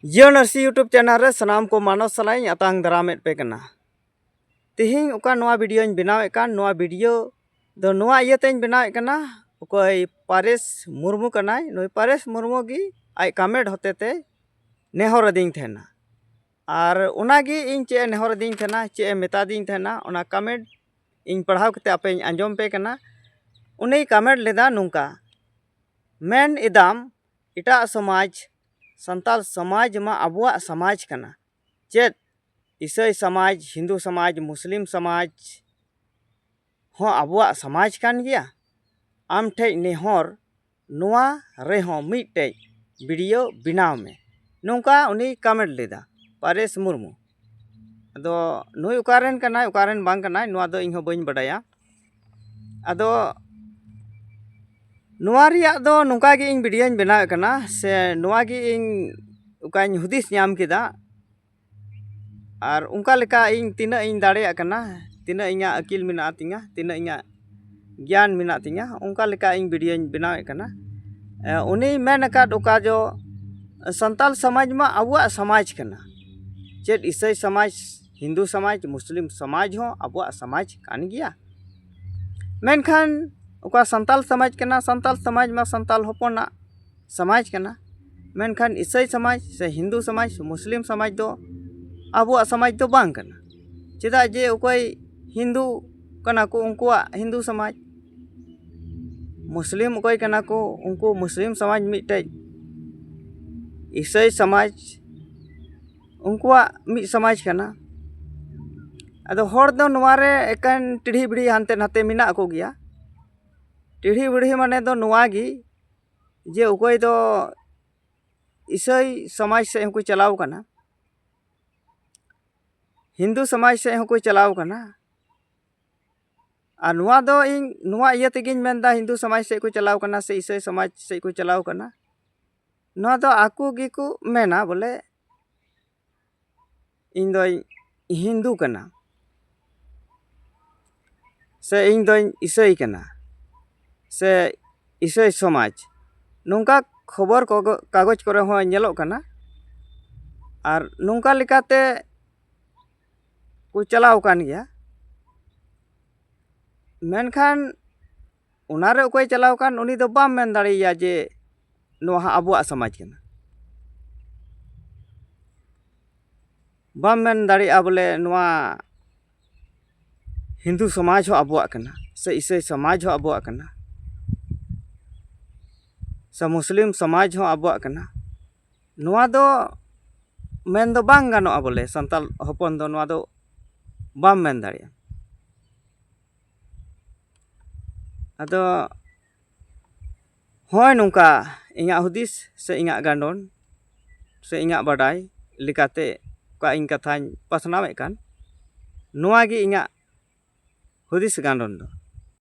जियो नर्सी YouTube channel रे सनाम को मानव सलाई अतांग दरामेट पे कना तिहिं उका नवा वीडियो बनावे कान नवा वीडियो दो नवा इयतें बनावे कना उकोय परेश मुर्मू कनाय नोय परेश मुर्मू गी आय कमेंट होतेते नेहर दिंग थेना और उनागी इन चे नेहर दिंग थेना चे मेता दिंग थेना उना कमेंट इन पढ़ाव कते आपे आंजम पे कना उनी कमेंट लेदा नुंका मेन इदाम इटा समाज संताल समाज मा अबुआ समाज कना चेत ईसाई समाज हिंदू समाज मुस्लिम समाज हो अबुआ समाज कान गया आम ठे नेहर नुआ रे हो मिटे वीडियो बनाव में नौका उनी कमेंट लेदा परेश मुर्मू अदो नुई उकारेन कनाय उकारेन बांग कनाय नुआ दो इहो बइन बडाया अदो नुआ रिया दो नुका गी इन वीडियो बनावे कना से नुआ गी इन उकाኝ हुदिस ᱧᱟᱢ केदा और उनका लेका इन तिना इन दाड़े कना तिना इኛ अकिल मिना तिङा तिना इኛ ज्ञान मिना तिङा उनका लेका इन वीडियो बनावे कना उनी मेन का उका जो संताल समाज मा अबुआ समाज कना चेत ईसाई समाज हिंदू समाज मुस्लिम समाज हो अबुआ समाज कान गया मेनखान उका संताल समाज मा संताल होपना समाज कना मेनखान ईसाई समाज से हिंदू समाज मुस्लिम समाज दो अबुआ समाज दो बांग कना चेदा जे उकोय हिंदू कना को उनकुआ हिंदू समाज मुस्लिम उकोय कना को उनको मुस्लिम समाज मिटे ईसाई समाज उनकुआ मि समाज कना अदो हर दो नुआरे एकन टिढ़ी बिढ़ी हानते नाते मिना को गया टिढ़ी बिढ़ी माने दो नुआगी जे उकोय दो ईसाई समाज से को चलाव कना हिंदू समाज से को चलाव कना आ नुआ दो इन नुआ इया तेगिन मेनदा हिंदू समाज से को चलाव कना से ईसाई समाज से को चलाव कना नुआ दो आकू गी को मेना बोले इन दो हिंदू कना से इन दो ईसाई कना से ईसाई समाज नौका खबर कागज करे हो नेलोग कना और नौका लेकाते को चलाव कान गया मेनखान उनारे उकोय चलाव कान उनी दो बाम मेन दाड़िया जे नोहा अबुआ समाज कना बाम मेन दाड़िया बोले नोआ हिंदू समाज हो अबुआ कना से ईसाई समाज हो अबुआ कना से मुस्लिम समाज हो अबुआ कना नुआ दो मेन दो बांग गानोआ बोले संताल होपन दो नुआ दो बाम मेन दाड़िया अदो होय नुका इङा हुदिस से इङा गांडोन से इङा बाडाय लिकाते का इन कथाñ पासनावे कान नुआ गी इङा हुदिस गांडोन दो।